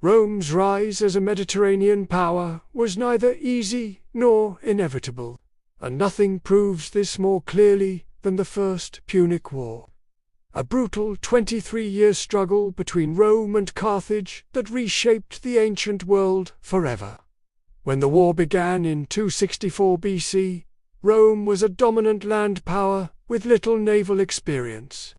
Rome's rise as a Mediterranean power was neither easy nor inevitable, and nothing proves this more clearly than the First Punic War. A brutal 23-year struggle between Rome and Carthage that reshaped the ancient world forever. When the war began in 264 BC, Rome was a dominant land power with little naval experience,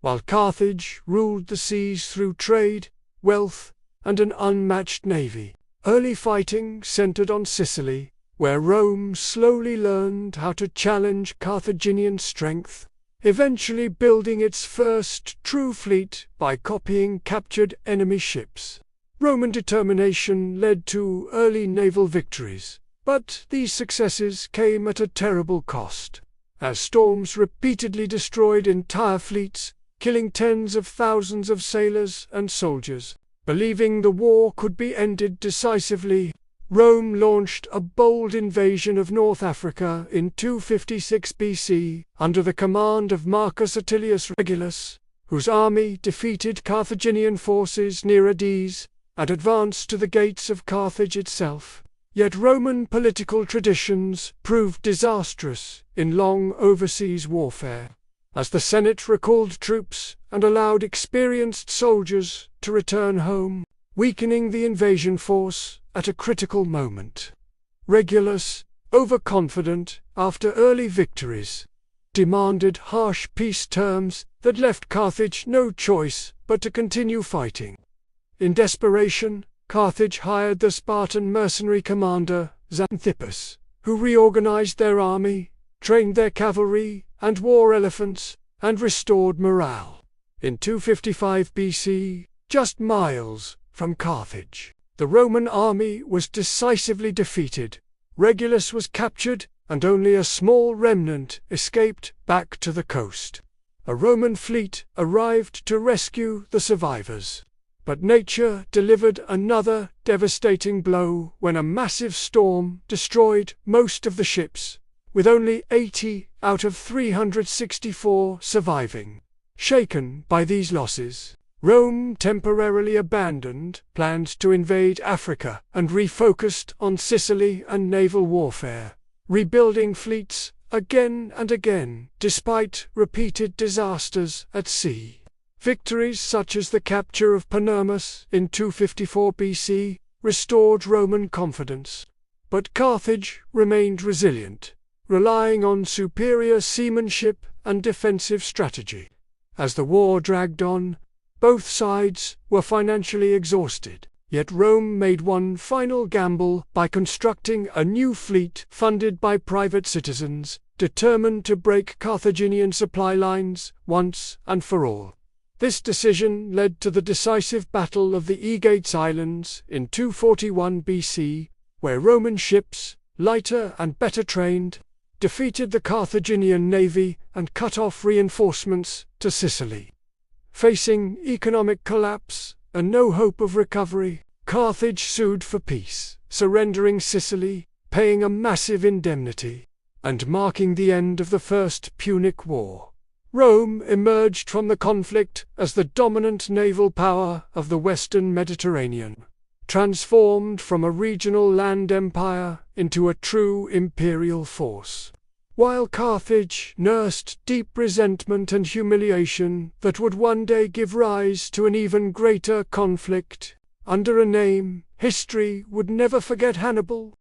while Carthage ruled the seas through trade, wealth, and an unmatched navy. Early fighting centered on Sicily, where Rome slowly learned how to challenge Carthaginian strength, eventually building its first true fleet by copying captured enemy ships. Roman determination led to early naval victories, but these successes came at a terrible cost, as storms repeatedly destroyed entire fleets, killing tens of thousands of sailors and soldiers. Believing the war could be ended decisively, Rome launched a bold invasion of North Africa in 256 BC under the command of Marcus Atilius Regulus, whose army defeated Carthaginian forces near Aegates and advanced to the gates of Carthage itself. Yet Roman political traditions proved disastrous in long overseas warfare, as the Senate recalled troops and allowed experienced soldiers to return home, weakening the invasion force at a critical moment. Regulus, overconfident after early victories, demanded harsh peace terms that left Carthage no choice but to continue fighting. In desperation, Carthage hired the Spartan mercenary commander Xanthippus, who reorganized their army, trained their cavalry and war elephants, and restored morale. In 255 BC, just miles from Carthage, the Roman army was decisively defeated. Regulus was captured, and only a small remnant escaped back to the coast. A Roman fleet arrived to rescue the survivors. But nature delivered another devastating blow when a massive storm destroyed most of the ships, with only 80 out of 364 surviving. Shaken by these losses, Rome temporarily abandoned plans to invade Africa and refocused on Sicily and naval warfare, rebuilding fleets again and again despite repeated disasters at sea. Victories such as the capture of Panormus in 254 BC restored Roman confidence. But Carthage remained resilient, relying on superior seamanship and defensive strategy. As the war dragged on, both sides were financially exhausted, yet Rome made one final gamble by constructing a new fleet funded by private citizens, determined to break Carthaginian supply lines once and for all. This decision led to the decisive Battle of the Aegates Islands in 241 BC, where Roman ships, lighter and better trained, defeated the Carthaginian navy and cut off reinforcements to Sicily. Facing economic collapse and no hope of recovery, Carthage sued for peace, surrendering Sicily, paying a massive indemnity, and marking the end of the First Punic War. Rome emerged from the conflict as the dominant naval power of the Western Mediterranean, transformed from a regional land empire into a true imperial force. While Carthage nursed deep resentment and humiliation that would one day give rise to an even greater conflict, under a name history would never forget: Hannibal.